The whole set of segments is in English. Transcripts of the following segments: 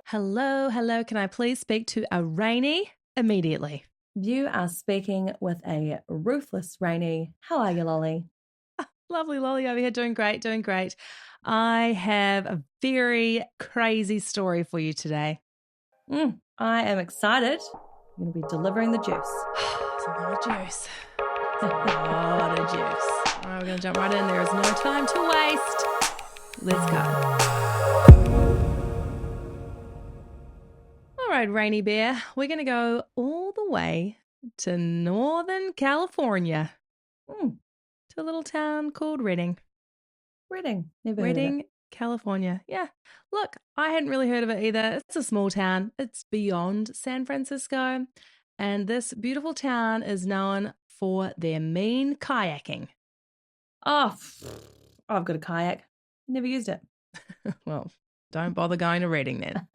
Hello. Can I please speak to a Rainy immediately? You are speaking with a ruthless Rainy. How are you, Lollie? Lovely Lollie over here, doing great. I have a very crazy story for you today. I am excited. I'm going to be delivering the juice. It's a lot of juice. All right, we're going to jump right in. There is no time to waste. Let's go. All right, Rainy Bear, we're going to go all the way to Northern California, to a little town called Redding. Redding. Never heard of it. California. Yeah. Look, I hadn't really heard of it either. It's a small town. It's beyond San Francisco. And this beautiful town is known for their mean kayaking. Oh, I've got a kayak. Never used it. Well, don't bother going to Redding then.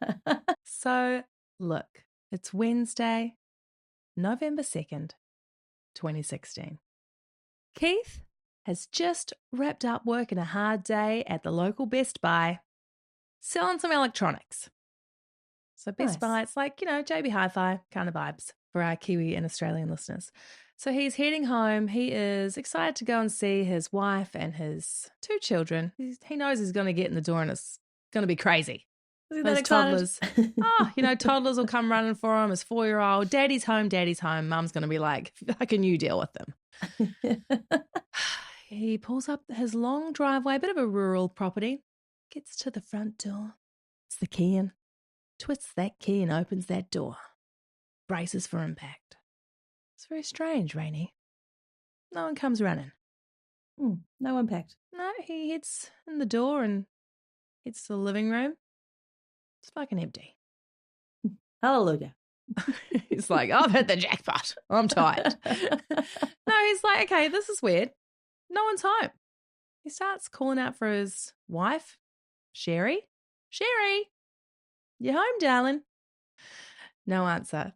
So, look, it's Wednesday, November 2nd, 2016. Keith has just wrapped up working a hard day at the local Best Buy, selling some electronics. So Best Buy, it's like, JB Hi-Fi kind of vibes for our Kiwi and Australian listeners. So he's heading home. He is excited to go and see his wife and his 2 children. He knows he's going to get in the door and it's going to be crazy. Those toddlers. Toddlers will come running for him. His 4-year-old. Daddy's home. Mum's going to be like, how can you deal with them? He pulls up his long driveway, a bit of a rural property, gets to the front door, puts the key in, twists that key and opens that door, braces for impact. It's very strange, Rainy. No one comes running. No impact. No, he hits in the door and hits the living room. It's fucking empty. Hallelujah. He's like, I've hit the jackpot. I'm tired. No, he's like, okay, this is weird. No one's home. He starts calling out for his wife, Sherri. Sherri, you home, darling? No answer.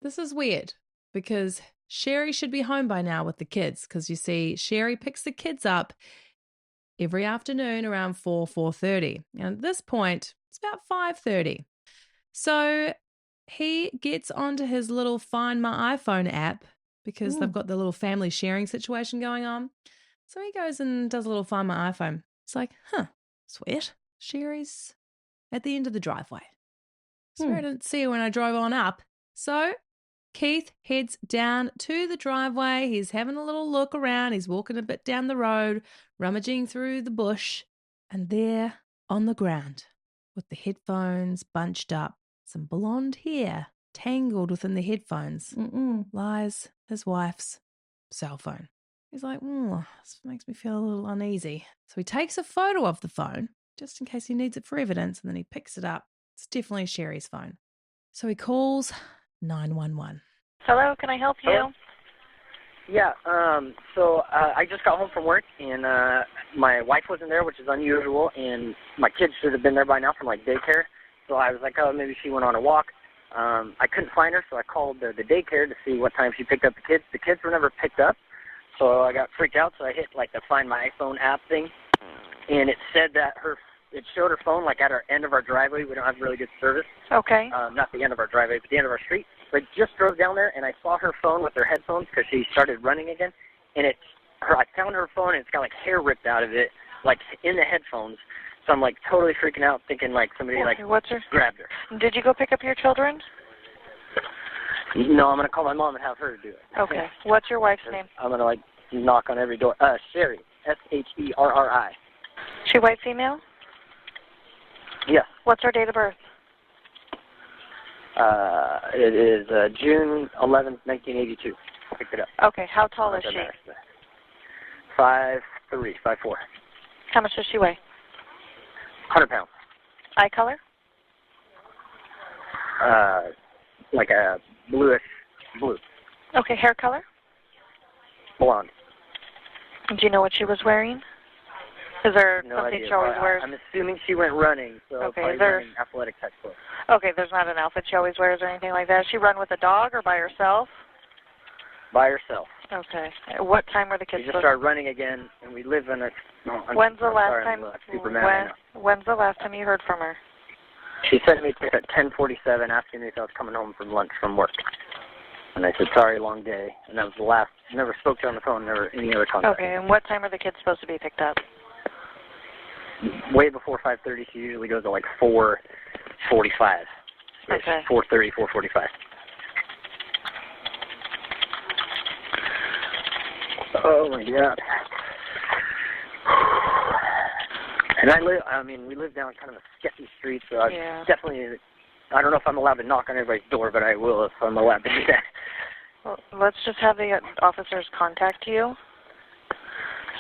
This is weird because Sherri should be home by now with the kids because you see, Sherri picks the kids up every afternoon around 4:30. And at this point, it's about 5:30. So he gets onto his little Find My iPhone app because they've got the little family sharing situation going on. So he goes and does a little Find My iPhone. It's like, it's weird. Sherri's at the end of the driveway. So I didn't see her when I drove on up. So Keith heads down to the driveway. He's having a little look around. He's walking a bit down the road, rummaging through the bush. And there on the ground, with the headphones bunched up, some blonde hair tangled within the headphones, lies his wife's cell phone. He's like, this makes me feel a little uneasy. So he takes a photo of the phone, just in case he needs it for evidence, and then he picks it up. It's definitely Sherri's phone. So he calls 911. Hello, can I help you? Hello? Yeah, so I just got home from work, and my wife wasn't there, which is unusual, and my kids should have been there by now from, daycare. So I was like, maybe she went on a walk. I couldn't find her, so I called the daycare to see what time she picked up the kids. The kids were never picked up, so I got freaked out, so I hit, the Find My iPhone app thing, and it said that it showed her phone, at our end of our driveway. We don't have really good service. Okay. Not the end of our driveway, but the end of our street. So I just drove down there, and I saw her phone with her headphones because she started running again, and I found her phone, and it's got, hair ripped out of it, in the headphones. So I'm, totally freaking out, thinking, somebody, grabbed her. Did you go pick up your children? No, I'm going to call my mom and have her do it. Okay. What's your wife's name? I'm going to, knock on every door. Sherri, Sherri. She white, female? Yes. What's her date of birth? It is June 11th, 1982. I picked it up. Okay. How tall is she? 5'3", 5'4". How much does she weigh? 100 pounds. Eye color? Like a bluish blue. Okay. Hair color? Blonde. Do you know what she was wearing? Is there something she always wears? I'm assuming she went running, so probably running athletic type clothes. Okay, there's not an outfit she always wears or anything like that. Does she run with a dog or by herself? By herself. Okay. What time were the kids We just started running again, and we live in a... No, When's the last time? When's the last time you heard from her? She sent me a text at 10:47 asking me if I was coming home from lunch from work. And I said, sorry, long day. And that was the last. Never spoke to her on the phone, never any other contact. Okay, and what time are the kids supposed to be picked up? Way before 5:30. She usually goes at like 4:45. Okay. 4:30, 4:45. Oh my God. And we live down kind of a sketchy street, so I don't know if I'm allowed to knock on everybody's door, but I will if I'm allowed to do that. Well, let's just have the officers contact you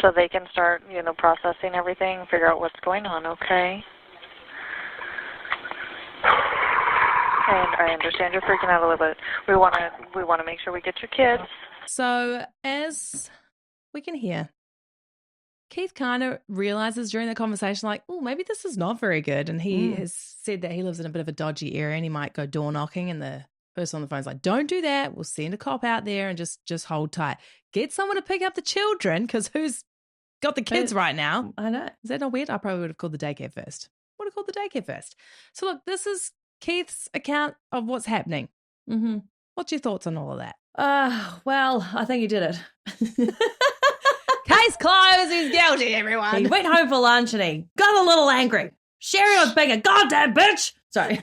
so they can start, processing everything, figure out what's going on, okay? And I understand you're freaking out a little bit. We want to make sure we get your kids. So as we can hear, Keith kind of realizes during the conversation, like, oh, maybe this is not very good. And he has said that he lives in a bit of a dodgy area and he might go door knocking. And the person on the phone's like, don't do that. We'll send a cop out there and just hold tight. Get someone to pick up the children, because who's got the kids right now? I know. Is that not weird? I probably would have called the daycare first. Would have called the daycare first. So look, this is Keith's account of what's happening. Mm-hmm. What's your thoughts on all of that? Well, I think he did it. Case closed. He's guilty, everyone. He went home for lunch and he got a little angry. Sherri was being a goddamn bitch. Sorry.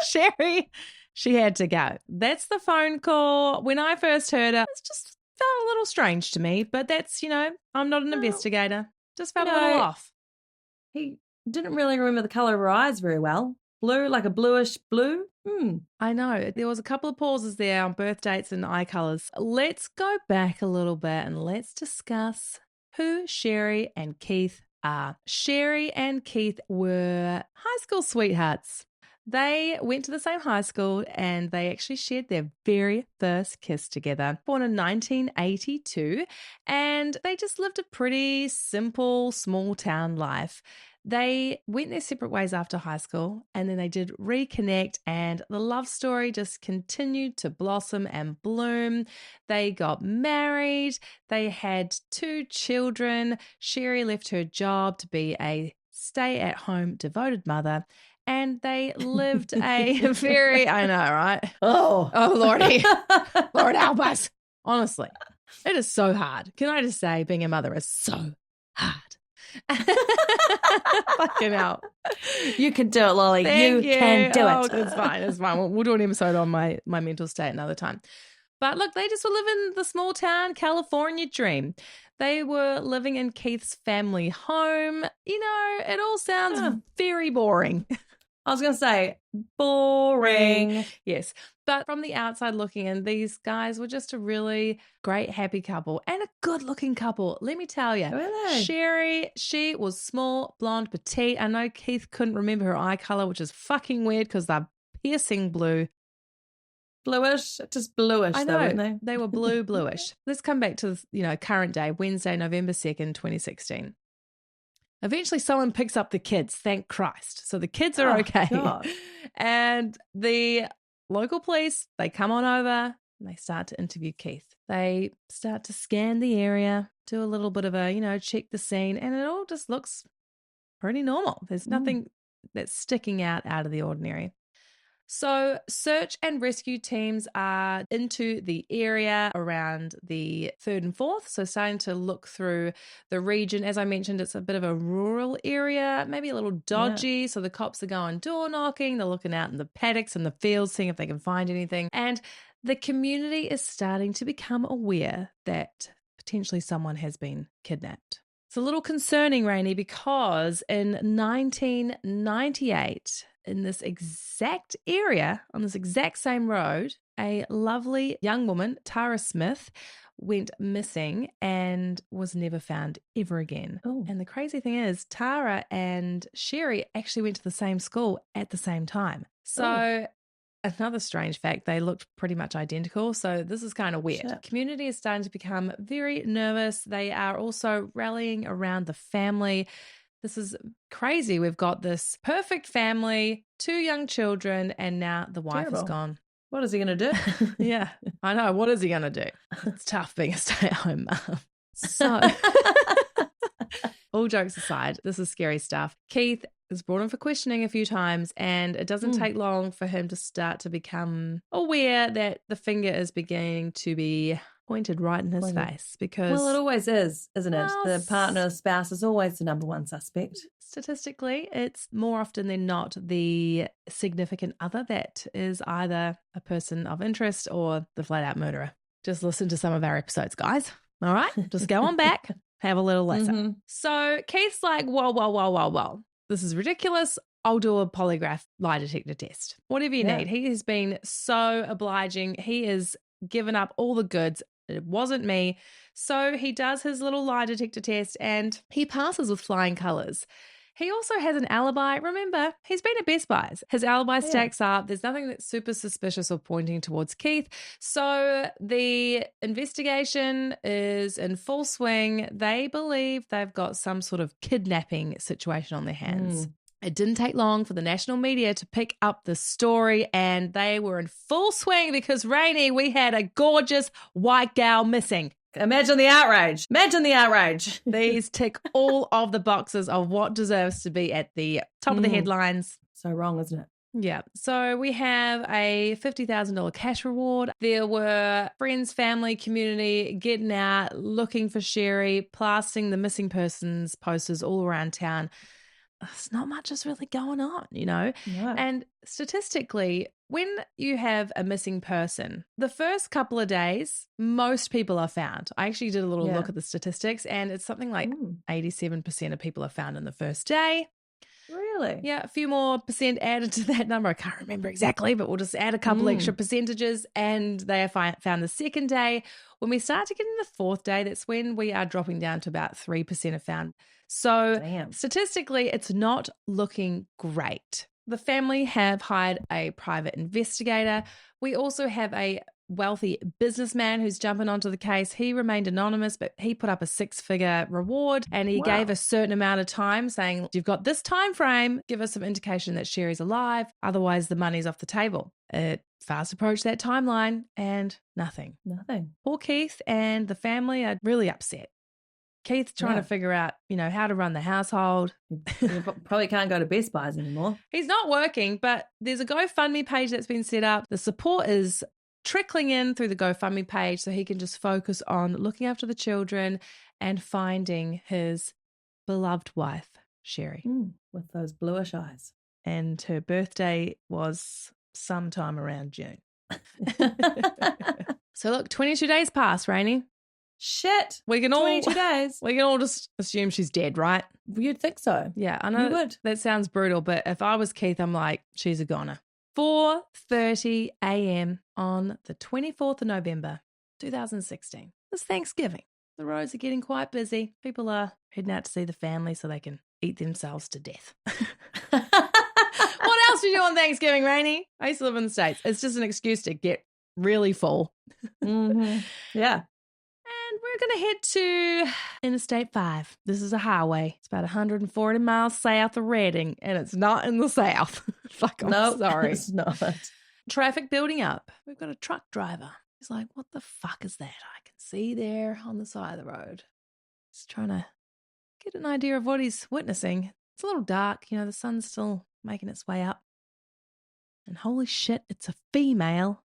Sherri, she had to go. That's the phone call. When I first heard it, it just felt a little strange to me, but that's, I'm not an investigator. Just felt a little off. He didn't really remember the colour of her eyes very well. Blue, like a bluish blue. I know. There was a couple of pauses there on birth dates and eye colours. Let's go back a little bit and let's discuss who Sherri and Keith are. Sherri and Keith were high school sweethearts. They went to the same high school and they actually shared their very first kiss together. Born in 1982, and they just lived a pretty simple, small town life. They went their separate ways after high school, and then they did reconnect, and the love story just continued to blossom and bloom. They got married. They had 2 children. Sherri left her job to be a stay-at-home devoted mother, and they lived a very, I know, right? Oh, Lordy. Lord help us. Honestly, it is so hard. Can I just say, being a mother is so hard. Fucking hell. You can do it, Lollie. You can do it. It's fine. It's fine. We'll do an episode on my mental state another time. But look, they just were living the small town California dream. They were living in Keith's family home. It all sounds very boring. I was going to say, boring. Yes. But from the outside looking in, these guys were just a really great, happy couple and a good-looking couple. Let me tell you. Really? Sherri, she was small, blonde, petite. I know Keith couldn't remember her eye color, which is fucking weird because they're piercing blue. Bluish? Just bluish, I know. Though, weren't they? They were bluish. Let's come back to, current day, Wednesday, November 2nd, 2016. Eventually, someone picks up the kids, thank Christ. So the kids are okay. God. And the local police, they come on over and they start to interview Keith. They start to scan the area, do a little bit of a, check the scene, and it all just looks pretty normal. There's nothing that's sticking out of the ordinary. So search and rescue teams are into the area around the 3rd and 4th. So starting to look through the region. As I mentioned, it's a bit of a rural area, maybe a little dodgy. Yeah. So the cops are going door knocking. They're looking out in the paddocks and the fields, seeing if they can find anything. And the community is starting to become aware that potentially someone has been kidnapped. It's a little concerning, Rainey, because in 1998, in this exact area, on this exact same road, a lovely young woman, Tara Smith, went missing and was never found ever again. Ooh. And the crazy thing is, Tara and Sherri actually went to the same school at the same time. So another strange fact, they looked pretty much identical. So this is kind of weird. Shit. Community is starting to become very nervous. They are also rallying around the family. This is crazy. We've got this perfect family, 2 young children, and now the wife is gone. What is he going to do? Yeah, I know. What is he going to do? It's tough being a stay-at-home mum. So, all jokes aside, this is scary stuff. Keith is brought in for questioning a few times, and it doesn't take long for him to start to become aware that the finger is beginning to be pointed right in his face because... Well, it always is, isn't it? Well, The partner, spouse is always the number one suspect. Statistically, it's more often than not the significant other that is either a person of interest or the flat-out murderer. Just listen to some of our episodes, guys. All right? Just go on back, have a little listen. Mm-hmm. So Keith's like, whoa. This is ridiculous. I'll do a polygraph lie detector test. Whatever you need. He has been so obliging. He has given up all the goods. It wasn't me. So he does his little lie detector test and he passes with flying colours. He also has an alibi. Remember, he's been at Best Buys. His alibi stacks up. There's nothing that's super suspicious or pointing towards Keith. So the investigation is in full swing. They believe they've got some sort of kidnapping situation on their hands. It didn't take long for the national media to pick up the story, and they were in full swing because, Rainey, we had a gorgeous white gal missing. Imagine the outrage. Imagine the outrage. These tick all of the boxes of what deserves to be at the top of the headlines. So wrong, isn't it? Yeah. So we have a $50,000 cash reward. There were friends, family, community getting out, looking for Sherri, plastering the missing persons posters all around town. There's not much is really going on, you know? No. And statistically, when you have a missing person, the first couple of days, most people are found. I actually did a little look at the statistics, and it's something like 87% of people are found in the first day. Really? Yeah, a few more percent added to that number. I can't remember exactly, but we'll just add a couple extra percentages, and they are found the second day. When we start to get in the fourth day, that's when we are dropping down to about 3% are found. So statistically, it's not looking great. The family have hired a private investigator. We also have a wealthy businessman who's jumping onto the case. He remained anonymous, but he put up a 6-figure reward, and he gave a certain amount of time saying, you've got this time frame, give us some indication that Sherri's alive. Otherwise, the money's off the table. It fast approached that timeline and nothing. Poor Keith and the family are really upset. Keith's trying to figure out, you know, how to run the household. You probably can't go to Best Buys anymore. He's not working, but there's a GoFundMe page that's been set up. The support is trickling in through the GoFundMe page so he can just focus on looking after the children and finding his beloved wife, Sherri. With those bluish eyes. And her birthday was sometime around June. So look, 22 days pass, Rainey. Shit. We can all 22 days. We can all just assume she's dead, right? You'd think so. Yeah, I know. You would. That sounds brutal, but if I was Keith, I'm like, she's a goner. 4:30 a.m. on the 24th of November, 2016. It's Thanksgiving. The roads are getting quite busy. People are heading out to see the family so they can eat themselves to death. What else do you do on Thanksgiving, Rainey? I used to live in the States. It's just an excuse to get really full. Yeah. And we're going to head to Interstate 5. This is a highway. It's about 140 miles south of Redding, and it's not in the south. Fuck, I'm sorry. It's not. Traffic building up. We've got a truck driver. He's like, what the fuck is that? I can see there on the side of the road. He's trying to get an idea of what he's witnessing. It's a little dark. You know, the sun's still making its way up. And holy shit, it's a female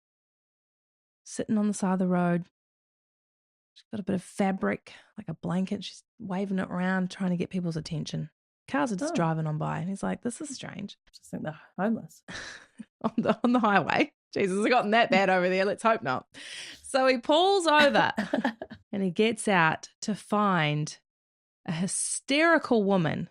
sitting on the side of the road. She's got a bit of fabric, like a blanket. She's waving it around, trying to get people's attention. Cars are just driving on by. And he's like, this is strange. I just think they're homeless. on the highway. Jesus, it's gotten that bad over there. Let's hope not. So he pulls over and he gets out to find a hysterical woman.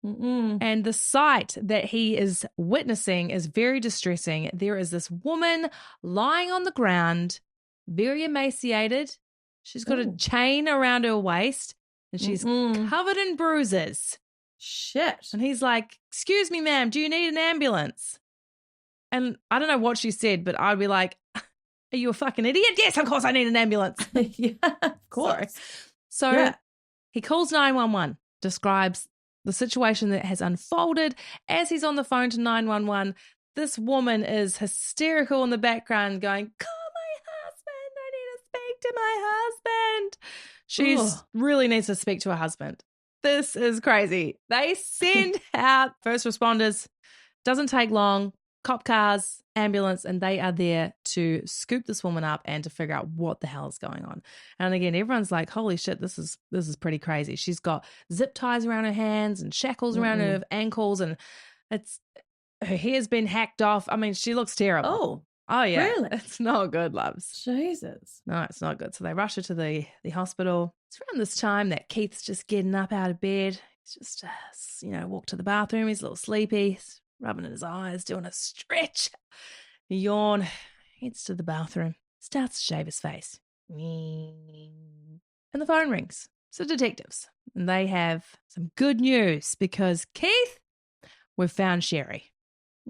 And the sight that he is witnessing is very distressing. There is this woman lying on the ground, very emaciated. She's got a chain around her waist and she's covered in bruises. Shit. And he's like, excuse me, ma'am, do you need an ambulance? And I don't know what she said, but I'd be like, are you a fucking idiot? Yes, of course I need an ambulance. Yeah, of course. So he calls 911, describes the situation that has unfolded. As he's on the phone to 911, This woman is hysterical in the background going, call my husband. I need to speak to my husband. She really needs to speak to her husband. This is crazy. They send out first responders. Doesn't take long. Cop cars, ambulance, and they are there to scoop this woman up and to figure out what the hell is going on. And again, everyone's like, holy shit, this is pretty crazy. She's got zip ties around her hands and shackles around her ankles, and her hair's been hacked off. I mean, she looks terrible. Oh yeah. Really? It's not good, loves. Jesus. No, it's not good. So they rush her to the hospital. It's around this time that Keith's just getting up out of bed. He's just, walked to the bathroom. He's a little sleepy. He's rubbing his eyes, doing a stretch. He yawn, heads to the bathroom, starts to shave his face. And the phone rings. It's the detectives. And they have some good news because, Keith, we've found Sherri.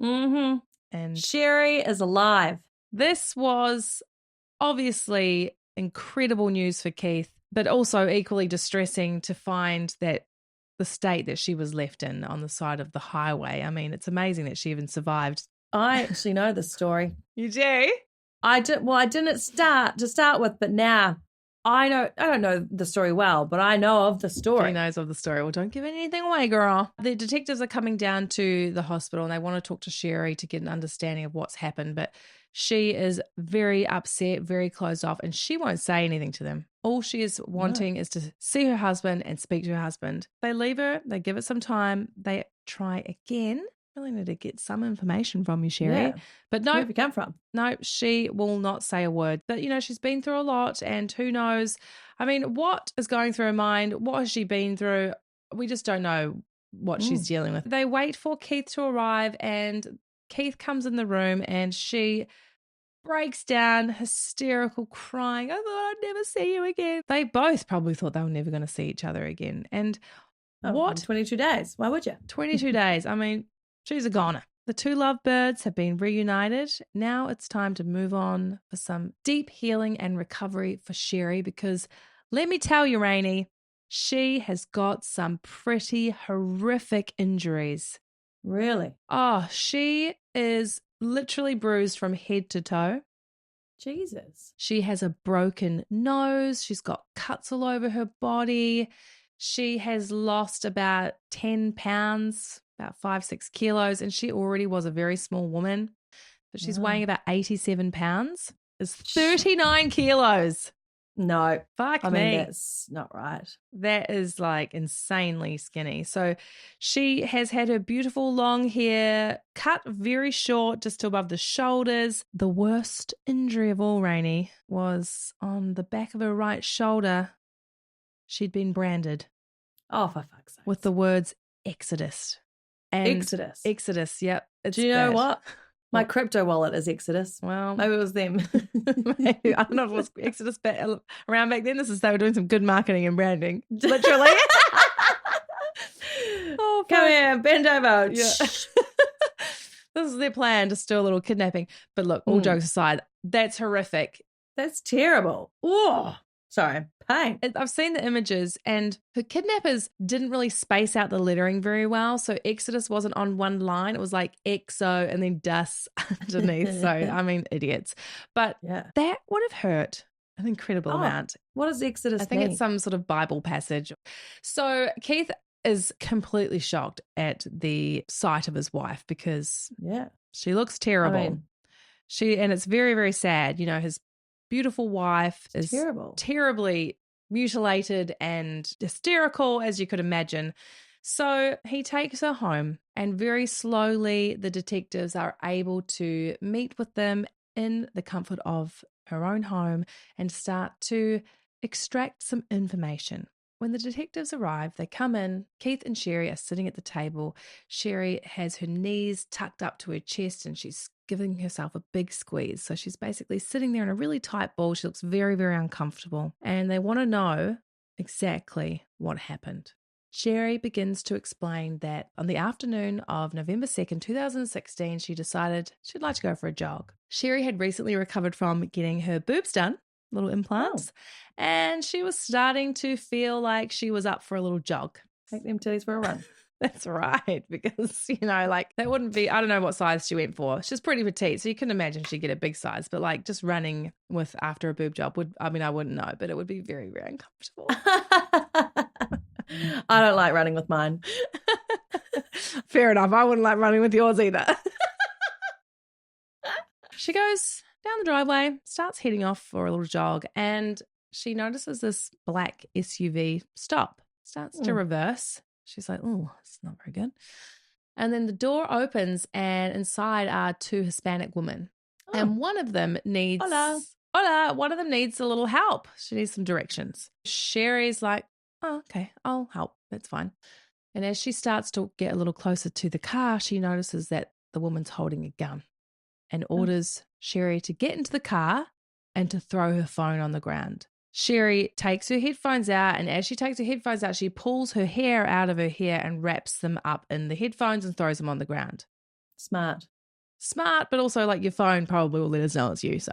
Mm-hmm. And Sherri is alive. This was obviously incredible news for Keith, but also equally distressing to find that the state that she was left in on the side of the highway. I mean, it's amazing that she even survived. I actually know the story. You do? I didn't start with, but now I don't know the story well, but I know of the story. She knows of the story. Well, don't give anything away, girl. The detectives are coming down to the hospital and they want to talk to Sherri to get an understanding of what's happened, but she is very upset, very closed off, and she won't say anything to them. All she is wanting is to see her husband and speak to her husband. They leave her, they give it some time, they try again. Really need to get some information from you, Sherri. Yeah. But no, where have you come from? No, she will not say a word. But, she's been through a lot, and who knows? I mean, what is going through her mind? What has she been through? We just don't know what she's dealing with. They wait for Keith to arrive, and Keith comes in the room, and she breaks down, hysterical, crying. I thought I'd never see you again. They both probably thought they were never going to see each other again. And what? 22 days. Why would you? 22 days. I mean, she's a goner. The two lovebirds have been reunited. Now it's time to move on for some deep healing and recovery for Sherri, because let me tell you, Rainey, she has got some pretty horrific injuries. Really? Oh, she is literally bruised from head to toe. Jesus. She has a broken nose. She's got cuts all over her body. She has lost about 10 pounds, about 5-6 kilos, and she already was a very small woman. But she's weighing about 87 pounds. It's 39 kilos. No. Fuck me. I mean, that's not right. That is like insanely skinny. So she has had her beautiful long hair cut very short, just to above the shoulders. The worst injury of all, Rainey, was on the back of her right shoulder. She'd been branded. Oh, for fuck's sake. With the words Exodus. And Exodus, yep. Do you know what? My crypto wallet is Exodus. Well, maybe it was them. Maybe. I don't know if it was Exodus around back then. They were doing some good marketing and branding. Literally. Oh, come here, bend over. Yeah. This is their plan, just do a little kidnapping. But look, all jokes aside, that's horrific. That's terrible. Oh, sorry. Pain. I've seen the images, and the kidnappers didn't really space out the lettering very well. So Exodus wasn't on one line. It was like EXO and then DUS underneath. So, I mean, idiots. But that would have hurt an incredible amount. What does Exodus I think mean? It's some sort of Bible passage. So Keith is completely shocked at the sight of his wife because she looks terrible. I mean, and it's very, very sad. His beautiful wife is terribly mutilated and hysterical, as you could imagine. So he takes her home, and very slowly the detectives are able to meet with them in the comfort of her own home and start to extract some information. When the detectives arrive, they come in. Keith and Sherri are sitting at the table. Sherri has her knees tucked up to her chest and she's giving herself a big squeeze. So she's basically sitting there in a really tight ball. She looks very, very uncomfortable. And they want to know exactly what happened. Sherri begins to explain that on the afternoon of November 2nd, 2016, she decided she'd like to go for a jog. Sherri had recently recovered from getting her boobs done, little implants, and she was starting to feel like she was up for a little jog. Take them titties for a run. That's right. Because, like that wouldn't be, I don't know what size she went for. She's pretty petite. So you couldn't imagine she'd get a big size. But like just running with after a boob job I wouldn't know, but it would be very, very uncomfortable. I don't like running with mine. Fair enough. I wouldn't like running with yours either. She goes down the driveway, starts heading off for a little jog, and she notices this black SUV stop, starts to reverse. She's like, oh, it's not very good. And then the door opens, and inside are two Hispanic women. Oh. And one of them needs one of them needs a little help. She needs some directions. Sherri's like, oh, okay, I'll help. That's fine. And as she starts to get a little closer to the car, she notices that the woman's holding a gun and orders Sherri to get into the car and to throw her phone on the ground. Sherri takes her headphones out, and as she takes her headphones out, she pulls her hair out of her hair and wraps them up in the headphones and throws them on the ground. Smart, but also like your phone probably will let us know it's you, so.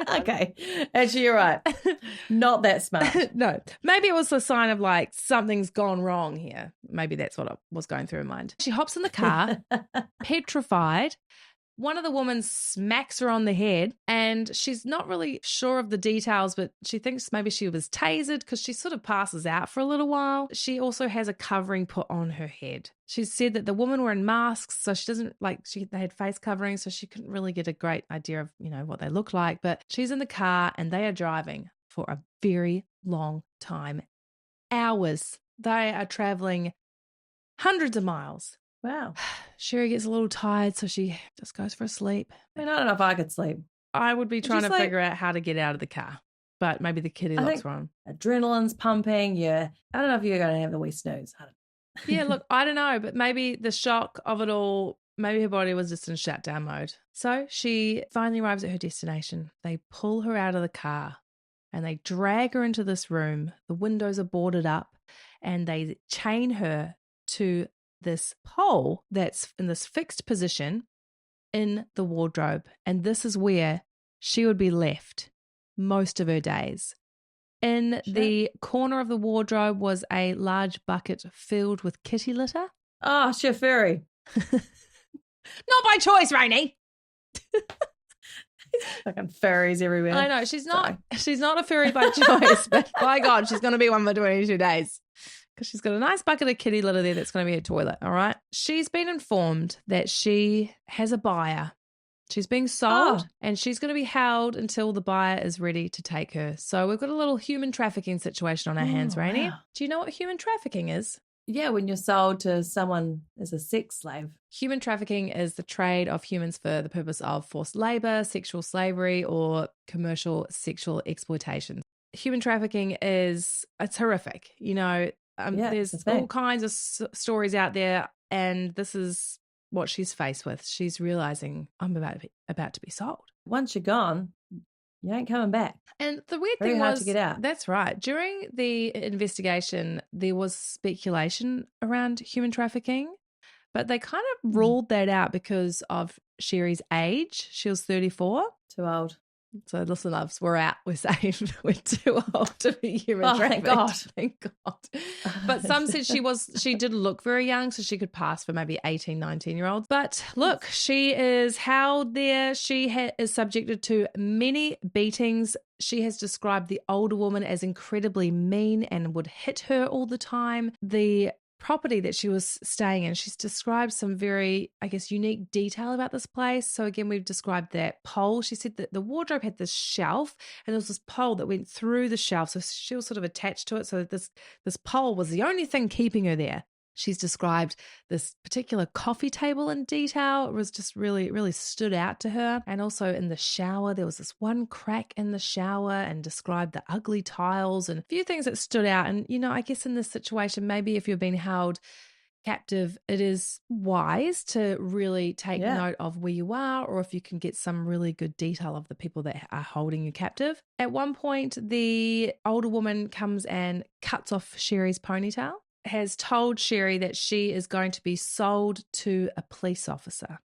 Okay. Actually, you're right. Not that smart. No. Maybe it was a sign of like something's gone wrong here. Maybe that's what was going through her mind. She hops in the car, petrified. One of the women smacks her on the head, and she's not really sure of the details, but she thinks maybe she was tasered because she sort of passes out for a little while. She also has a covering put on her head. She said that the women were in masks, so she doesn't they had face coverings, so she couldn't really get a great idea of, what they look like. But she's in the car and they are driving for a very long time. Hours. They are traveling hundreds of miles. Wow. Sherri gets a little tired, so she just goes for a sleep. I mean, I don't know if I could sleep. I would be trying to figure out how to get out of the car, but maybe the kitty locks were on. Adrenaline's pumping. Yeah. I don't know if you're going to have the wee snooze. Yeah, look, I don't know, but maybe the shock of it all, maybe her body was just in shutdown mode. So she finally arrives at her destination. They pull her out of the car and they drag her into this room. The windows are boarded up and they chain her to this pole that's in this fixed position in the wardrobe. And this is where she would be left most of her days. In the corner of the wardrobe was a large bucket filled with kitty litter. Oh, furry. Not by choice, Rainey. Fucking furries everywhere. I know. She's not a furry by choice, but by God, she's going to be one for 22 days. Because she's got a nice bucket of kitty litter there that's going to be her toilet, all right? She's been informed that she has a buyer. She's being sold and she's going to be held until the buyer is ready to take her. So we've got a little human trafficking situation on our hands, Rainey. Wow. Do you know what human trafficking is? Yeah, when you're sold to someone as a sex slave. Human trafficking is the trade of humans for the purpose of forced labor, sexual slavery, or commercial sexual exploitation. Human trafficking it's horrific, there's all kinds of stories out there, and this is what she's faced with. She's realizing I'm about to be sold. Once you're gone, you ain't coming back. And the weird thing was, hard to get out. That's right. During the investigation, there was speculation around human trafficking, but they kind of ruled that out because of Sherri's age. She was 34. Too old. So listen, loves, we're out. We're safe. We're too old to be human trafficked. Thank God. But some said she did look very young, so she could pass for maybe 18, 19-year-olds. But look, she is held there. She is subjected to many beatings. She has described the older woman as incredibly mean and would hit her all the time. The property that she was staying in, she's described some very, unique detail about this place. So again, we've described that pole. She said that the wardrobe had this shelf and there was this pole that went through the shelf. So she was sort of attached to it. So this pole was the only thing keeping her there. She's described this particular coffee table in detail. It was just really, really stood out to her. And also in the shower, there was this one crack in the shower, and described the ugly tiles and a few things that stood out. And, I guess in this situation, maybe if you've been held captive, it is wise to really take note of where you are, or if you can get some really good detail of the people that are holding you captive. At one point, the older woman comes and cuts off Sherri's ponytail, has told Sherri that she is going to be sold to a police officer.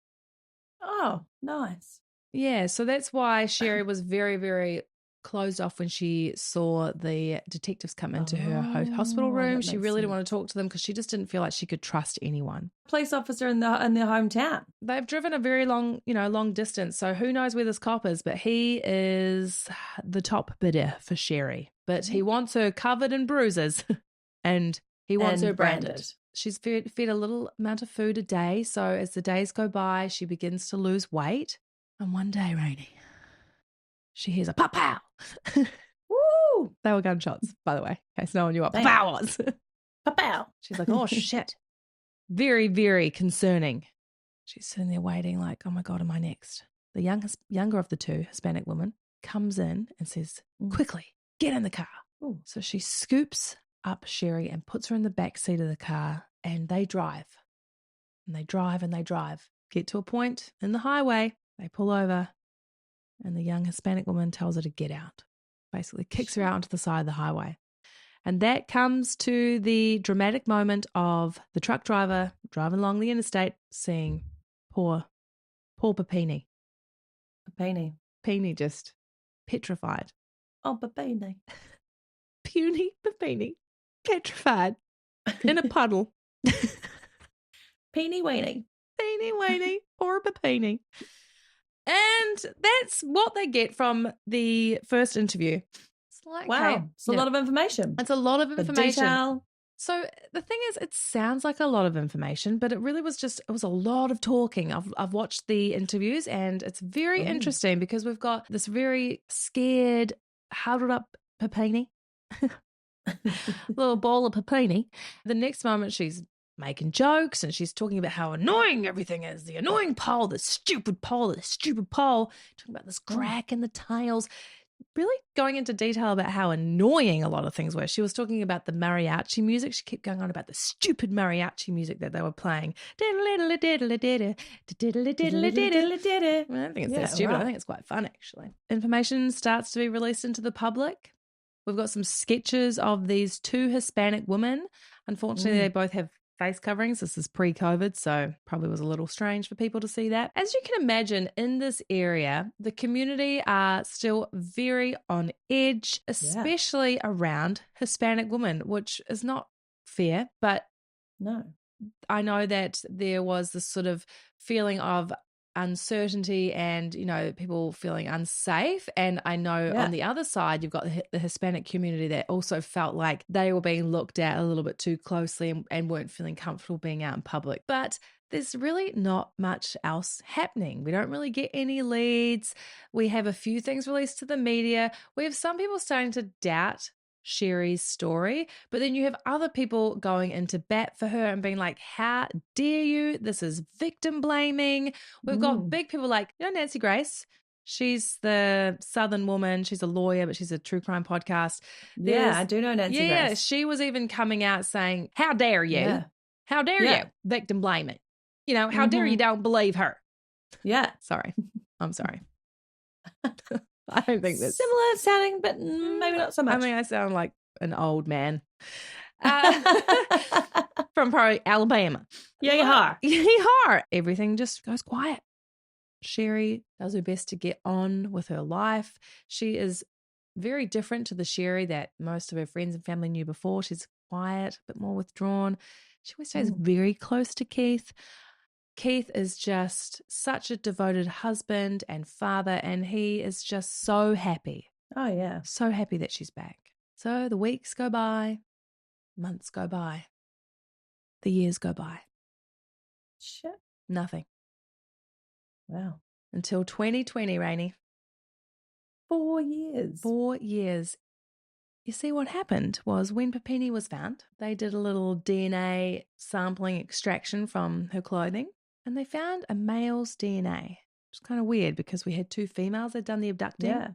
Oh, nice. Yeah, so that's why Sherri was very, very closed off when she saw the detectives come into her hospital room. that She makes really didn't sense. want to talk to them because she just didn't feel like she could trust anyone. Police officer in their hometown. They've driven a very long distance, so who knows where this cop is, but he is the top bidder for Sherri. But he wants her covered in bruises and he wants her branded. She's fed a little amount of food a day, so as the days go by, she begins to lose weight. And one day, Rainey, she hears a pow-pow. Woo! They were gunshots, by the way, in case no one knew what pow was. Pow-pow. She's like, oh, shit. Very, very concerning. She's sitting there waiting like, oh, my God, am I next? The younger of the two, Hispanic woman, comes in and says, quickly, get in the car. Ooh. So she scoops up Sherri and puts her in the back seat of the car, and they drive. And they drive and they drive. Get to a point in the highway. They pull over. And the young Hispanic woman tells her to get out, basically kicks her out onto the side of the highway. And that comes to the dramatic moment of the truck driver driving along the interstate, seeing poor Papini. Papini just petrified. Oh, Papini. Puny Papini, petrified in a puddle. Peeny weeny. Poor Papini. And that's what they get from the first interview. It's like, wow, hey, it's a lot of information. It's a lot of information. The detail. So the thing is, it sounds like a lot of information, but it really was a lot of talking. I've watched the interviews, and it's very interesting because we've got this very scared, huddled up Papini, little ball of Papini. The next moment, she's making jokes and she's talking about how annoying everything is. The annoying pole, the stupid pole, talking about this crack in the tiles. Really going into detail about how annoying a lot of things were. She was talking about the mariachi music. She kept going on about the stupid mariachi music that they were playing. I don't think it's that stupid. Right. I think it's quite fun, actually. Information starts to be released into the public. We've got some sketches of these two Hispanic women. Unfortunately, they both have face coverings. This is pre-COVID, so probably was a little strange for people to see that. As you can imagine, in this area, the community are still very on edge, especially around Hispanic women, which is not fair, but no. I know that there was this sort of feeling of uncertainty and, people feeling unsafe. And I know on the other side, you've got the Hispanic community that also felt like they were being looked at a little bit too closely and weren't feeling comfortable being out in public. But there's really not much else happening. We don't really get any leads. We have a few things released to the media. We have some people starting to doubt Sherri's story, but then you have other people going into bat for her and being like, how dare you? This is victim blaming. We've got big people like, Nancy Grace. She's the Southern woman. She's a lawyer, but she's a true crime podcast. I do know Nancy Grace. Yeah, she was even coming out saying, how dare you? Yeah. How dare you victim blame it? How dare you don't believe her? Yeah. Sorry. I'm sorry. I don't think that's similar sounding, but maybe not so much. I mean, I sound like an old man from probably Alabama. Yeah, you are. Everything just goes quiet. Sherri does her best to get on with her life. She is very different to the Sherri that most of her friends and family knew before. She's quiet, a bit more withdrawn. She always stays very close to Keith. Keith is just such a devoted husband and father, and he is just so happy. Oh, yeah. So happy that she's back. So the weeks go by, months go by, the years go by. Shit. Nothing. Wow. Until 2020, Rainey. 4 years. 4 years. You see, what happened was when Papini was found, they did a little DNA sampling extraction from her clothing, and they found a male's DNA. Which is kind of weird because we had two females that had done the abducting. Yeah.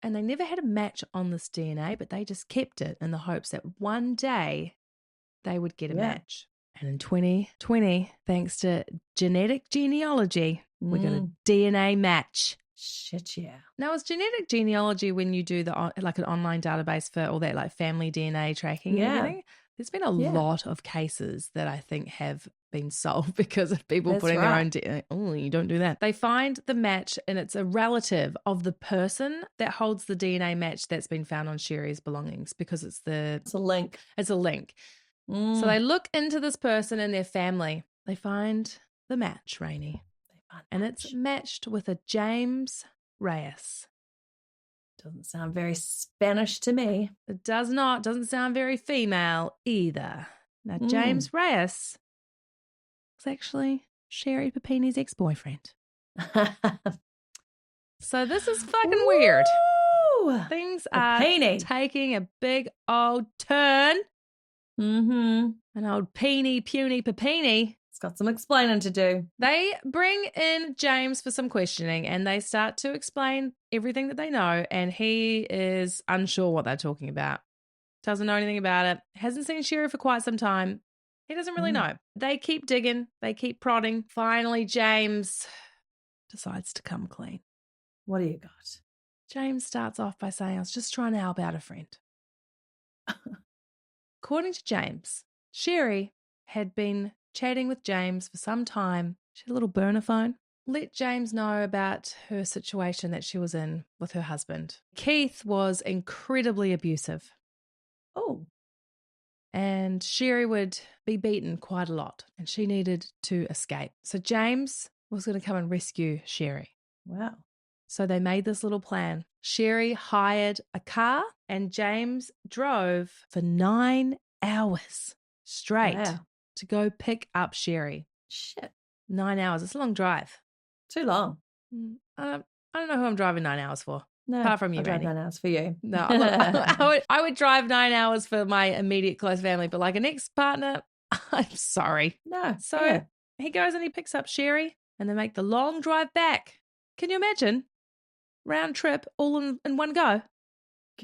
And they never had a match on this DNA, but they just kept it in the hopes that one day they would get a match. And in 2020, thanks to genetic genealogy, we got a DNA match. Shit, yeah. Now, is genetic genealogy when you do like an online database for all that like family DNA tracking and everything? There's been a lot of cases that I think have been solved because of people That's putting their right. own DNA. Oh, you don't do that. They find the match, and it's a relative of the person that holds the DNA match that's been found on Sherri's belongings because it's It's a link. a link. Mm. So they look into this person and their family. They find the match, Rainey. And it's matched with a James Reyes. Doesn't sound very Spanish to me. It doesn't sound very female either. Now, James Reyes was actually Sherri Papini's ex-boyfriend. So this is fucking weird. Things are taking a big old turn. Mm-hmm. An old puny Papini. It's got some explaining to do. They bring in James for some questioning and they start to explain everything that they know, and he is unsure what they're talking about. Doesn't know anything about it. Hasn't seen Sherri for quite some time. He doesn't really know. They keep digging. They keep prodding. Finally, James decides to come clean. What do you got? James starts off by saying, I was just trying to help out a friend. According to James, Sherri had been chatting with James for some time. She had a little burner phone. Let James know about her situation that she was in with her husband. Keith was incredibly abusive. Oh. And Sherri would be beaten quite a lot and she needed to escape. So James was going to come and rescue Sherri. Wow. So they made this little plan. Sherri hired a car and James drove for 9 hours straight to go pick up Sherri. Shit. 9 hours. It's a long drive. Too long. I don't know who I'm driving 9 hours for. No, apart from you, I'll drive Rainey. 9 hours for you. No, I would drive 9 hours for my immediate close family, but like an ex-partner, I'm sorry. No. So he goes and he picks up Sherri and they make the long drive back. Can you imagine? Round trip all in one go.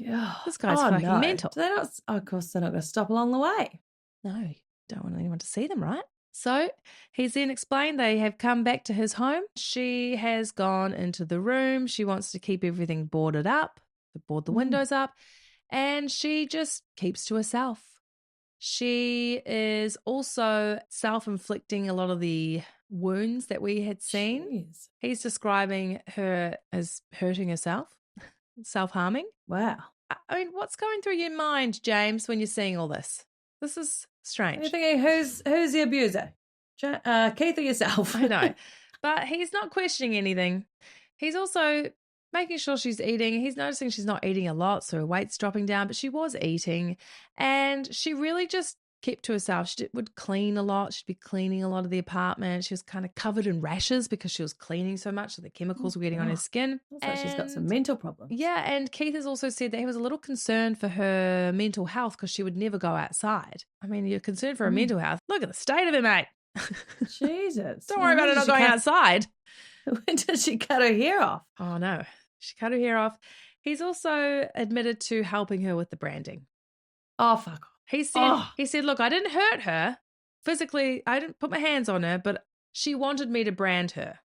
God. This guy's fucking mental. Do they not, of course, they're not going to stop along the way. No, you don't want anyone to see them, right? So he's then explained they have come back to his home. She has gone into the room. She wants to keep everything boarded up, to board the windows up, and she just keeps to herself. She is also self-inflicting a lot of the wounds that we had seen. Jeez. He's describing her as hurting herself, self-harming. Wow. I mean, what's going through your mind, James, when you're seeing all this? This is strange. You're thinking, who's the abuser? Keith or yourself? I know. But he's not questioning anything. He's also making sure she's eating. He's noticing she's not eating a lot, so her weight's dropping down, but she was eating. And she really just kept to herself. She would clean a lot. She'd be cleaning a lot of the apartment. She was kind of covered in rashes because she was cleaning so much, so the chemicals were getting on her skin. Looks like she's got some mental problems. Yeah, and Keith has also said that he was a little concerned for her mental health because she would never go outside. I mean, you're concerned for her mental health. Look at the state of it, mate. Jesus. Don't worry about her not going outside. When did she cut her hair off? Oh, no. She cut her hair off. He's also admitted to helping her with the branding. Oh, fuck off. He said, look, I didn't hurt her. Physically, I didn't put my hands on her, but she wanted me to brand her.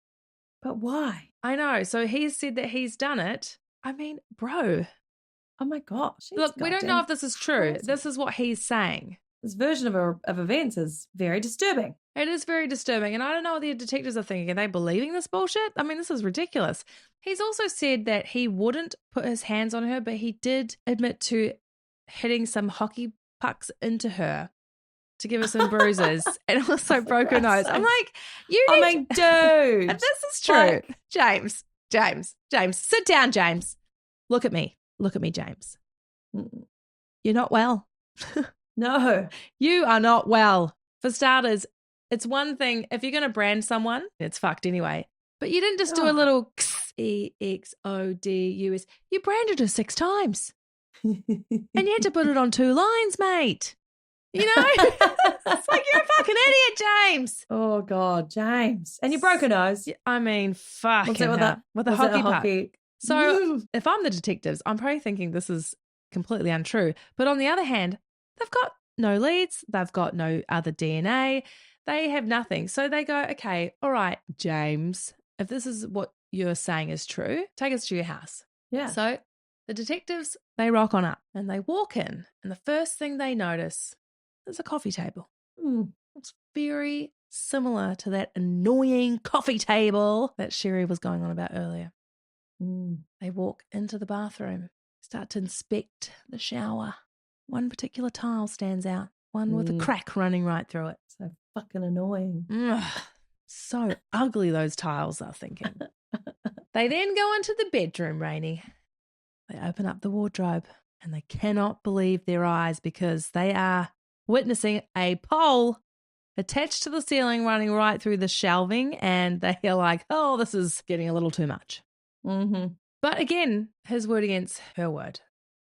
But why? I know. So he said that he's done it. I mean, bro. Oh, my God. Look, we don't know if this is true. Crazy. This is what he's saying. This version of events is very disturbing. It is very disturbing. And I don't know what the detectives are thinking. Are they believing this bullshit? I mean, this is ridiculous. He's also said that he wouldn't put his hands on her, but he did admit to hitting some hockey pucks into her to give her some bruises and also broke her nose. I'm like, dude. If this is true. Like, James, sit down, James. Look at me, James. You're not well. No. You are not well. For starters, it's one thing, if you're going to brand someone, it's fucked anyway. But you didn't just do a little EXODUS. You branded her 6 times. And you had to put it on 2 lines, mate. You know? It's like, you're a fucking idiot, James. Oh, God, James. And you broke her nose. I mean, fucking with a hockey puck. So if I'm the detectives, I'm probably thinking this is completely untrue. But on the other hand, they've got no leads. They've got no other DNA. They have nothing. So they go, okay, all right, James, if this is what you're saying is true, take us to your house. Yeah. So the detectives, they rock on up and they walk in, and the first thing they notice is a coffee table. It's very similar to that annoying coffee table that Sherri was going on about earlier. They walk into the bathroom, start to inspect the shower. One particular tile stands out, one with a crack running right through it. So fucking annoying. So ugly, those tiles, are thinking. They then go into the bedroom, Rainey. They open up the wardrobe and they cannot believe their eyes because they are witnessing a pole attached to the ceiling running right through the shelving, and they are like, oh, this is getting a little too much. But again, his word against her word.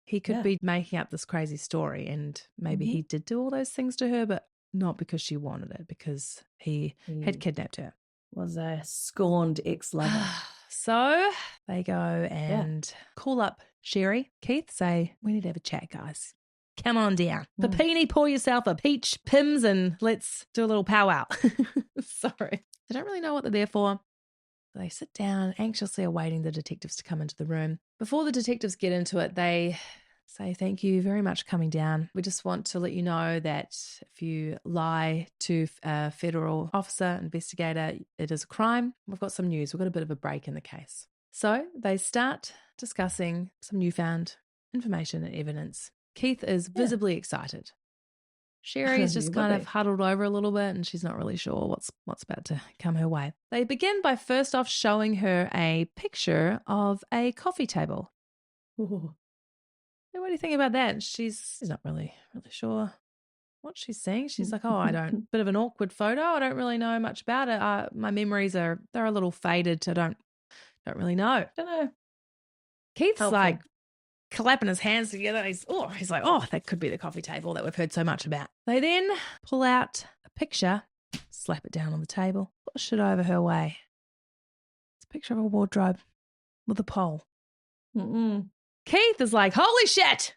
He could be making up this crazy story, and maybe he did do all those things to her, but not because she wanted it, because he had kidnapped her. Was a scorned ex-lover. So they go and call up Sherri. Keith, say, we need to have a chat, guys. Come on down. Papini, pour yourself a peach Pims and let's do a little powwow. Sorry. They don't really know what they're there for. They sit down, anxiously awaiting the detectives to come into the room. Before the detectives get into it, they say, thank you very much for coming down. We just want to let you know that if you lie to a federal officer, investigator, it is a crime. We've got some news. We've got a bit of a break in the case. So they start discussing some newfound information and evidence. Keith is visibly excited. Sherri is just kind of huddled over a little bit and she's not really sure what's about to come her way. They begin by first off showing her a picture of a coffee table. Ooh. What do you think about that? She's not really sure what she's seeing. She's like, bit of an awkward photo. I don't really know much about it. My memories they're a little faded. I don't really know. Don't know. Keith's like clapping his hands together. He's like, that could be the coffee table that we've heard so much about. They then pull out a picture, slap it down on the table, push it over her way. It's a picture of a wardrobe with a pole. Keith is like, holy shit.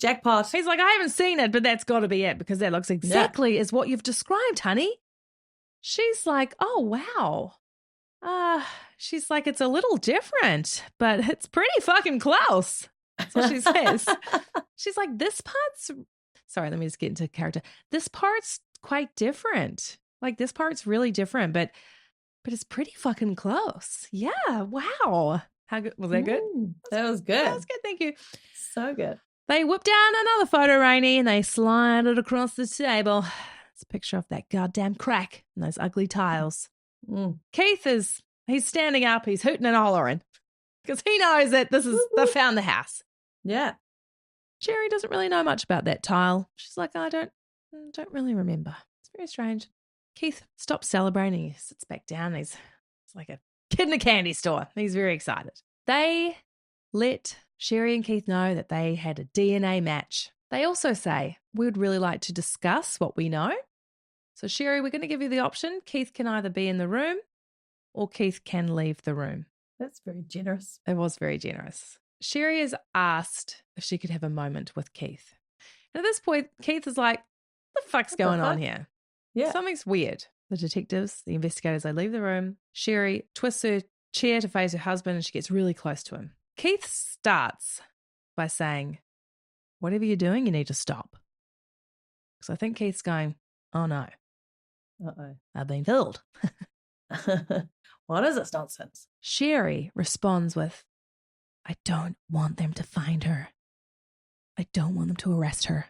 Jackpot. He's like, I haven't seen it, but that's got to be it because that looks exactly as what you've described, honey. She's like, oh, wow. She's like, it's a little different, but it's pretty fucking close. That's what she says. She's like, this part's, sorry, let me just get into character. This part's quite different. Like, this part's really different, but it's pretty fucking close. Yeah, wow. How good was that? Good. That was good. That was good. Thank you. So good. They whip down another photo, Rainey, and they slide it across the table. It's a picture of that goddamn crack and those ugly tiles. Keith he's standing up, he's hooting and hollering because he knows that they found the house. Yeah. Sherri doesn't really know much about that tile. She's like, I don't really remember. It's very strange. Keith stops celebrating. He sits back down. It's like a kid in a candy store. He's very excited. They let Sherri and Keith know that they had a DNA match. They also say, we would really like to discuss what we know. So, Sherri, we're going to give you the option. Keith can either be in the room or Keith can leave the room. That's very generous. It was very generous. Sherri is asked if she could have a moment with Keith. And at this point, Keith is like, what the fuck's going on here? Yeah. Something's weird. The detectives, the investigators, they leave the room. Sherri twists her chair to face her husband and she gets really close to him. Keith starts by saying, whatever you're doing, you need to stop. Because I think Keith's going, oh no. Uh-oh. I've been fooled. What is this nonsense? Sherri responds with, I don't want them to find her. I don't want them to arrest her.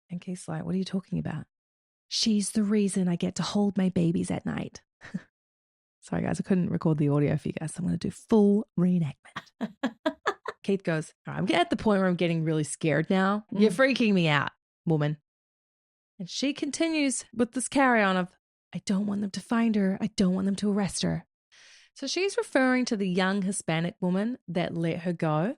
And Keith's like, what are you talking about? She's the reason I get to hold my babies at night. Sorry, guys, I couldn't record the audio for you guys, so I'm going to do full reenactment. Keith goes, all right, I'm at the point where I'm getting really scared now. You're freaking me out, woman. And she continues with this carry-on of, I don't want them to find her. I don't want them to arrest her. So she's referring to the young Hispanic woman that let her go.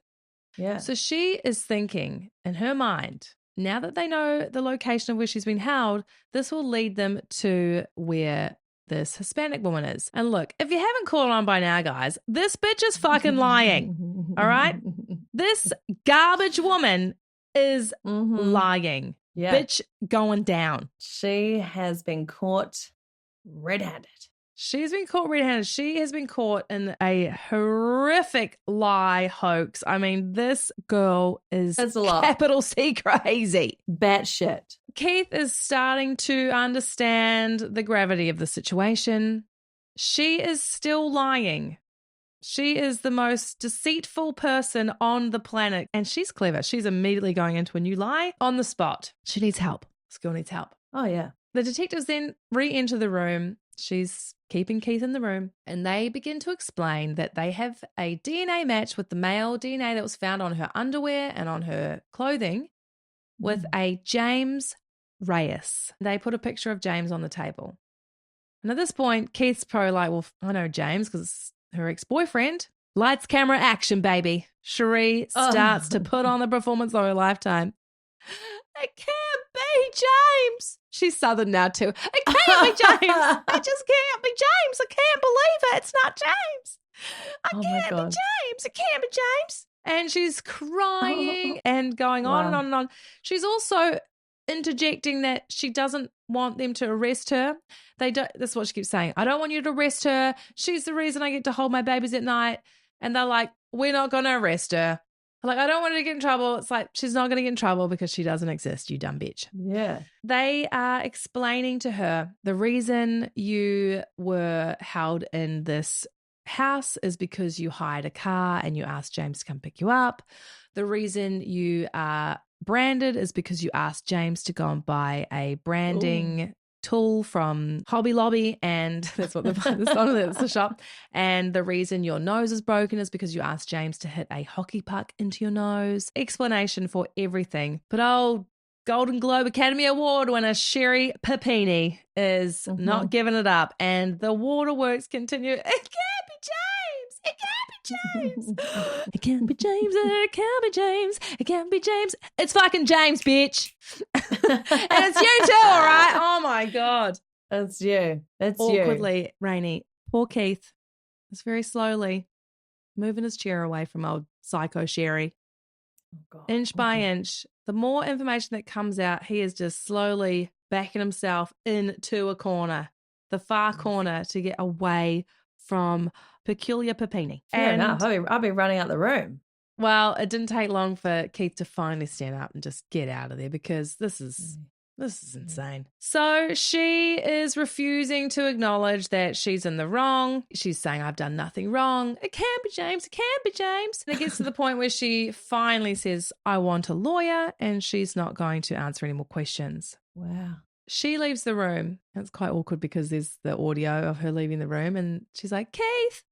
Yeah. So she is thinking in her mind, now that they know the location of where she's been held, this will lead them to where this Hispanic woman is. And look, if you haven't caught on by now, guys, this bitch is fucking lying. All right? This garbage woman is lying. Yeah. Bitch going down. She has been caught red-handed. She's been caught red-handed. She has been caught in a horrific lie hoax. I mean, this girl is That's a lot. capital C crazy. Batshit. Keith is starting to understand the gravity of the situation. She is still lying. She is the most deceitful person on the planet, and she's clever. She's immediately going into a new lie on the spot. She needs help. This girl needs help. Oh, yeah. The detectives then re-enter the room. She's keeping Keith in the room, and they begin to explain that they have a DNA match with the male DNA that was found on her underwear and on her clothing with a James Reyes. They put a picture of James on the table. And at this point, Keith's probably like, well, I know James because it's her ex-boyfriend. Lights, camera, action, baby. Sherri starts to put on the performance of her lifetime. It can't be James. She's Southern now too. It can't be James. It just can't be James. I can't believe it. It's not James. I can't be James. It can't be James. And she's crying and going on and on and on. She's also interjecting that she doesn't want them to arrest her. They don't. That's what she keeps saying. I don't want you to arrest her. She's the reason I get to hold my babies at night. And they're like, we're not going to arrest her. Like, I don't want her to get in trouble. It's like, she's not going to get in trouble because she doesn't exist, you dumb bitch. Yeah. They are explaining to her the reason you were held in this house is because you hired a car and you asked James to come pick you up. The reason you are branded is because you asked James to go and buy a branding tool from Hobby Lobby, and that's what that's the shop. And the reason your nose is broken is because you asked James to hit a hockey puck into your nose. Explanation for everything. But old Golden Globe Academy Award winner Sherri Papini is not giving it up, and the waterworks continue. It can't be James. It can't be James. It can't be James. It can't be James. It can't be James. It's fucking James, bitch. And it's you too, all right? Oh my God. It's you. It's Awkwardly, Rainey. Poor Keith is very slowly moving his chair away from old psycho Sherri. Oh, God. Inch by inch. The more information that comes out, he is just slowly backing himself into a corner, the far corner, to get away from Peculiar Papini. Fair enough. I'll be running out the room. Well, it didn't take long for Keith to finally stand up and just get out of there because this is insane. So she is refusing to acknowledge that she's in the wrong. She's saying, I've done nothing wrong. It can't be James. It can't be James. And it gets to the point where she finally says, I want a lawyer, and she's not going to answer any more questions. Wow. She leaves the room. It's quite awkward because there's the audio of her leaving the room, and she's like, Keith,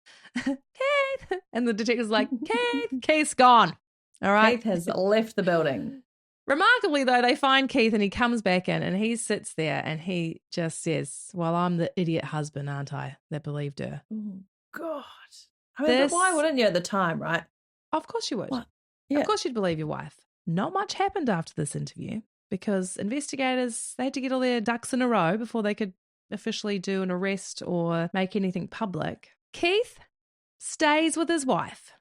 Keith. And the detective's like, Keith, Keith's gone. All right. Keith has left the building. Remarkably, though, they find Keith and he comes back in and he sits there and he just says, well, I'm the idiot husband, aren't I, that believed her. Oh, God. I mean, but why wouldn't you at the time, right? Of course you would. What? Yeah. Of course you'd believe your wife. Not much happened after this interview because investigators, they had to get all their ducks in a row before they could officially do an arrest or make anything public. Keith stays with his wife.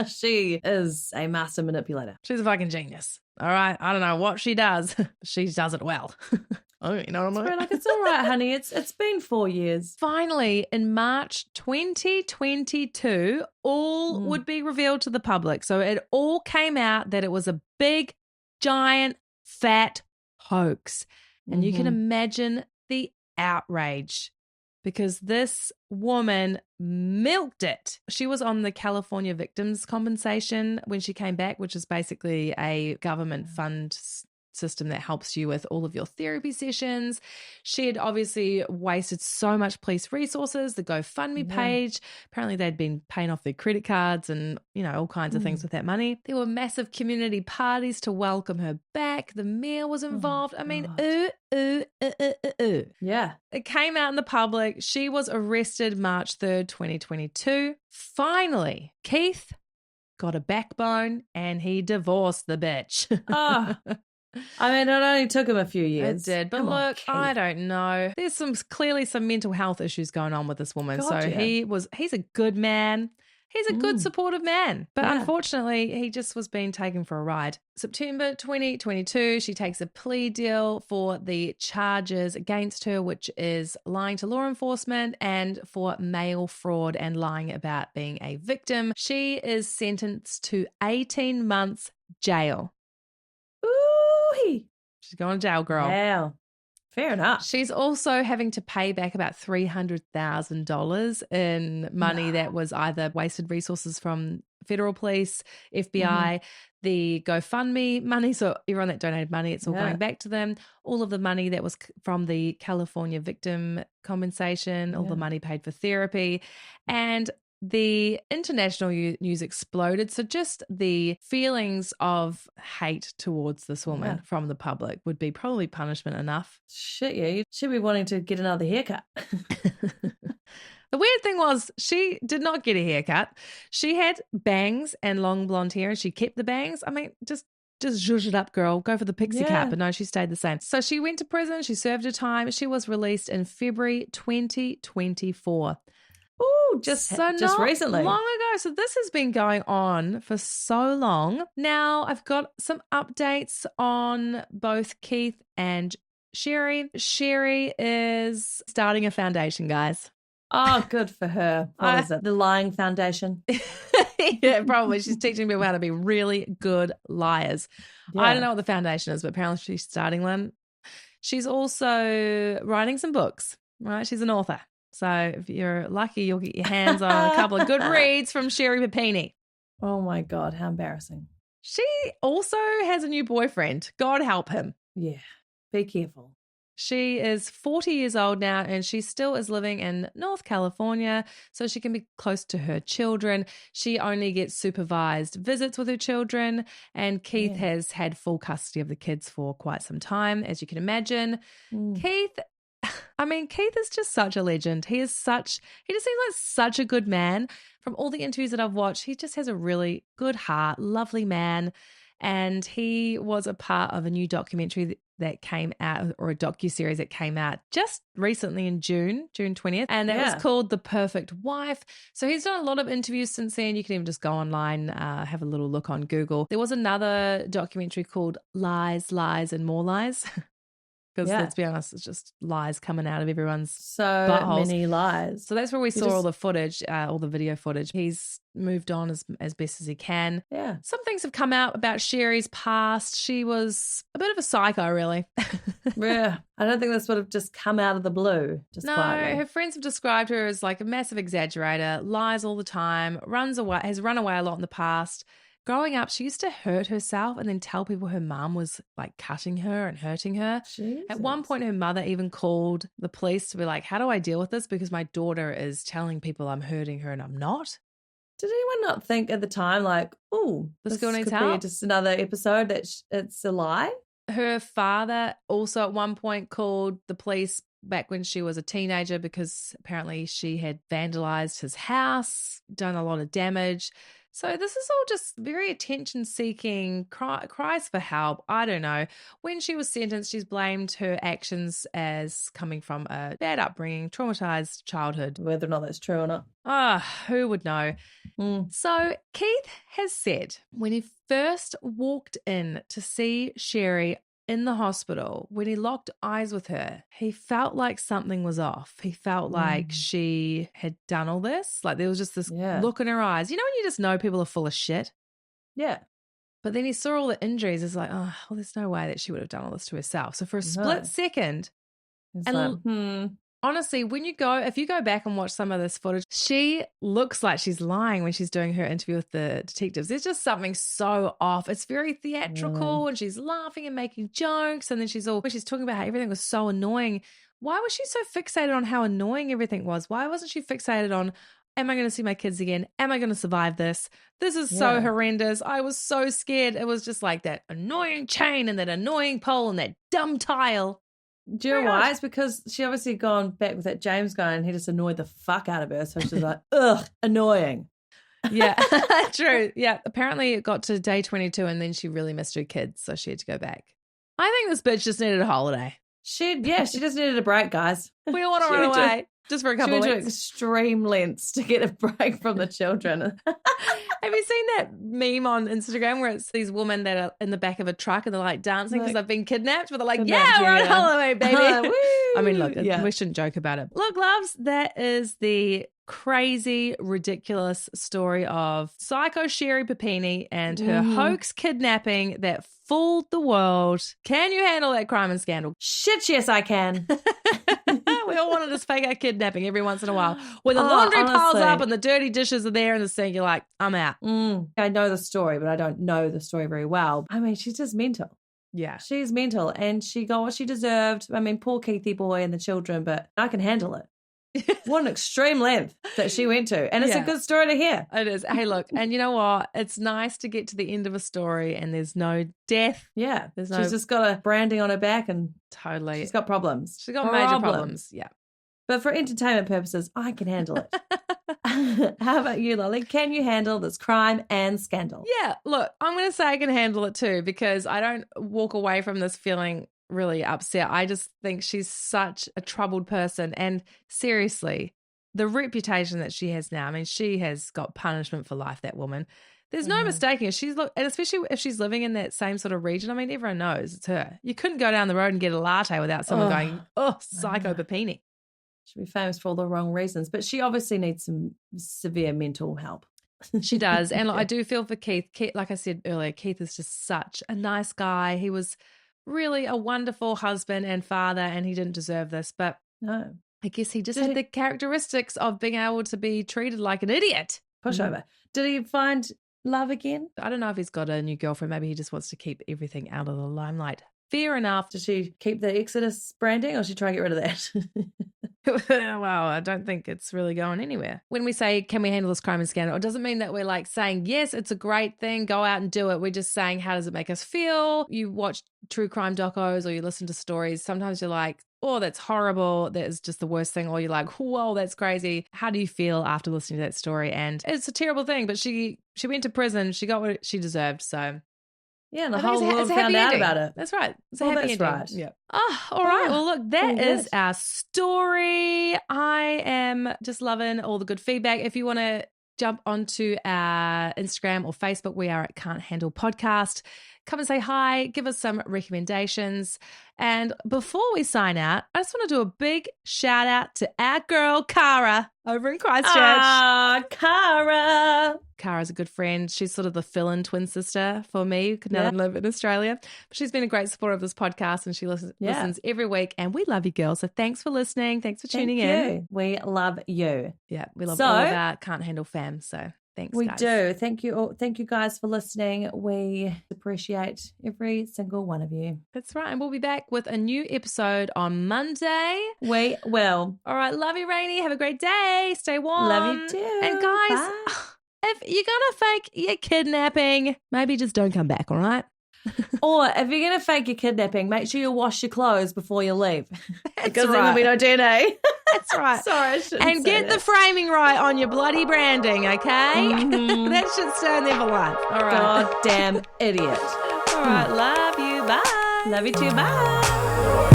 She is a master manipulator. She's a fucking genius. All right. I don't know what she does. She does it well. Oh, you know what I mean? Like, it's all right, honey. It's been 4 years. Finally, in March 2022, all would be revealed to the public. So it all came out that it was a big, giant, fat hoax. And you can imagine the outrage because this woman milked it. She was on the California Victims Compensation when she came back, which is basically a government fund system that helps you with all of your therapy sessions. She had obviously wasted so much police resources, the GoFundMe page. Apparently they'd been paying off their credit cards and, you know, all kinds of things with that money. There were massive community parties to welcome her back. The mayor was involved. I mean, Yeah. It came out in the public. She was arrested March 3rd, 2022. Finally, Keith got a backbone and he divorced the bitch. Oh. I mean, it only took him a few years. It did. But look, I don't know. There's clearly some mental health issues going on with this woman. God, so he's a good man. He's a good, supportive man. But Yeah. unfortunately, he just was being taken for a ride. September 2022, she takes a plea deal for the charges against her, which is lying to law enforcement and for mail fraud and lying about being a victim. She is sentenced to 18 months jail. Ooh-hee. She's going to jail, girl. Wow. Fair enough. She's also having to pay back about $300,000 in money that was either wasted resources from federal police, FBI, the GoFundMe money. So everyone that donated money, it's all going back to them. All of the money that was from the California victim compensation, all the money paid for therapy. And the international news exploded. So just the feelings of hate towards this woman from the public would be probably punishment enough. Shit, yeah. You should be wanting to get another haircut. The weird thing was she did not get a haircut. She had bangs and long blonde hair and she kept the bangs. I mean, just zhuzh it up, girl. Go for the pixie cut. But no, she stayed the same. So she went to prison. She served her time. She was released in February 2024. Oh, just recently. Long ago. So this has been going on for so long. Now I've got some updates on both Keith and Sherri. Sherri is starting a foundation, guys. Oh, good for her. What is it? The Lying Foundation? Yeah, probably. She's teaching people how to be really good liars. Yeah. I don't know what the foundation is, but apparently she's starting one. She's also writing some books, right? She's an author. So if you're lucky, you'll get your hands on a couple of good reads from Sherri Papini. Oh, my God. How embarrassing. She also has a new boyfriend. God help him. Yeah. Be careful. She is 40 years old now and she still is living in North California so she can be close to her children. She only gets supervised visits with her children and Keith has had full custody of the kids for quite some time, as you can imagine. Keith is just such a legend. He just seems like such a good man. From all the interviews that I've watched, he just has a really good heart, lovely man. And he was a part of a new documentary that came out, or a docuseries that came out just recently in June 20th. And it was called The Perfect Wife. So he's done a lot of interviews since then. You can even just go online, have a little look on Google. There was another documentary called Lies, Lies, and More Lies. Because let's be honest, it's just lies coming out of everyone's buttholes. Many lies. So that's where we saw all the footage, all the video footage. He's moved on as best as he can. Yeah. Some things have come out about Sherri's past. She was a bit of a psycho, really. Yeah. I don't think this would have just come out of the blue. Quietly. Her friends have described her as like a massive exaggerator, lies all the time, has run away a lot in the past. Growing up, she used to hurt herself and then tell people her mum was like cutting her and hurting her. Jesus. At one point, her mother even called the police to be like, how do I deal with this? Because my daughter is telling people I'm hurting her and I'm not. Did anyone not think at the time like, oh, this girl needs could help? be just another episode that it's a lie? Her father also at one point called the police back when she was a teenager because apparently she had vandalized his house, done a lot of damage. So this is all just very attention-seeking, cries for help. I don't know. When she was sentenced, she's blamed her actions as coming from a bad upbringing, traumatized childhood. Whether or not that's true or not. Who would know? So Keith has said when he first walked in to see Sherri in the hospital, when he locked eyes with her, he felt like something was off. He felt like she had done all this. Like there was just this look in her eyes. You know when you just know people are full of shit? Yeah. But then he saw all the injuries. It's like, oh, well, there's no way that she would have done all this to herself. So for a split second, it's and like, honestly, if you go back and watch some of this footage, she looks like she's lying when she's doing her interview with the detectives. There's just something so off. It's very theatrical and she's laughing and making jokes. And then when she's talking about how everything was so annoying. Why was she so fixated on how annoying everything was? Why wasn't she fixated on, am I going to see my kids again? Am I going to survive this? This is so horrendous. I was so scared. It was just like that annoying chain and that annoying pole and that dumb tile. Do you know why? It's because she obviously gone back with that James guy and he just annoyed the fuck out of her. So she's like, ugh, annoying. Yeah, true. Yeah, apparently it got to day 22 and then she really missed her kids. So she had to go back. I think this bitch just needed a holiday. She just needed a break, guys. We all want to run away. Just for a She couple went of to weeks. extreme lengths to get a break from the children. Have you seen that meme on Instagram where it's these women that are in the back of a truck and they're like dancing because they've been kidnapped, but they're like, Kidnapped, we're on yeah. holiday, baby. Woo! I mean, look, Yeah. we shouldn't joke about it. Look, loves, that is the crazy, ridiculous story of psycho Sherri Papini and her hoax kidnapping that fooled the world. Can you handle that crime and scandal? Shit, yes, I can. We all wanted to fake our kidnapping every once in a while. When the Oh, laundry piles honestly. up and the dirty dishes are there in the sink, you're like, I'm out. I know the story, but I don't know the story very well. I mean, she's just mental. Yeah. She's mental, and she got what she deserved. I mean, poor Keithy boy and the children, but I can handle it. What an extreme length that she went to. And it's a Yeah. good story to hear. It is. Hey, look, and you know what? It's nice to get to the end of a story and there's no death. Yeah. There's She's no- just got a branding on her back and Totally. she's got problems. She's got major problems. Yeah. But for entertainment purposes, I can handle it. How about you, Lollie? Can you handle this crime and scandal? Yeah, look, I'm going to say I can handle it too because I don't walk away from this feeling really upset. I just think she's such a troubled person. And seriously, the reputation that she has now, I mean, she has got punishment for life, that woman. There's no mistaking it. And especially if she's living in that same sort of region, I mean, everyone knows it's her. You couldn't go down the road and get a latte without someone going, oh, psycho Papini. She'll be famous for all the wrong reasons, but she obviously needs some severe mental help. She does. And I do feel for Keith. Like I said earlier, Keith is just such a nice guy. He was really a wonderful husband and father, and he didn't deserve this. But No. I guess he just had the characteristics of being able to be treated like an idiot. Pushover. Did he find love again? I don't know if he's got a new girlfriend. Maybe he just wants to keep everything out of the limelight. Fair enough. Did she keep the Exodus branding or did she try and get rid of that? Well, I don't think it's really going anywhere. When we say, can we handle this crime and scandal, it doesn't mean that we're like saying, yes, it's a great thing, go out and do it. We're just saying, how does it make us feel? You watch true crime docos or you listen to stories. Sometimes you're like, oh, that's horrible. That is just the worst thing. Or you're like, whoa, that's crazy. How do you feel after listening to that story? And it's a terrible thing, but she went to prison. She got what she deserved. So Yeah, and the I think whole it's world a found happy out ending. about it. That's right. It's a Well, happy that's ending. right. Yeah. Oh, all right. Well, look, that very is good. our story. I am just loving all the good feedback. If you want to jump onto our Instagram or Facebook, we are at Can't Handle Podcast. Come and say hi, give us some recommendations. And before we sign out, I just want to do a big shout out to our girl, Cara, over in Christchurch. Ah, Cara. Cara's a good friend. She's sort of the fill-in twin sister for me now that I live in Australia. But she's been a great supporter of this podcast and she listens every week. And we love you, girls. So thanks for listening. Thanks for tuning in. We love you. Yeah, we love all of our Can't Handle fam. So thanks, We guys. do. Thank you all. Thank you guys for listening. We appreciate every single one of you. That's right. And we'll be back with a new episode on Monday. We will. All right. Love you, Rainey. Have a great day. Stay warm. Love you too. And guys, Bye. if you're going to fake your kidnapping, maybe just don't come back, all right? Or if you're going to fake your kidnapping, make sure you wash your clothes before you leave. Because there right. will be no DNA. That's right. Sorry, I shouldn't And say get that. the framing right on your bloody branding, okay? That should stay in there for life. All right. Goddamn idiot. All right. Love you. Bye. Love you too. Bye.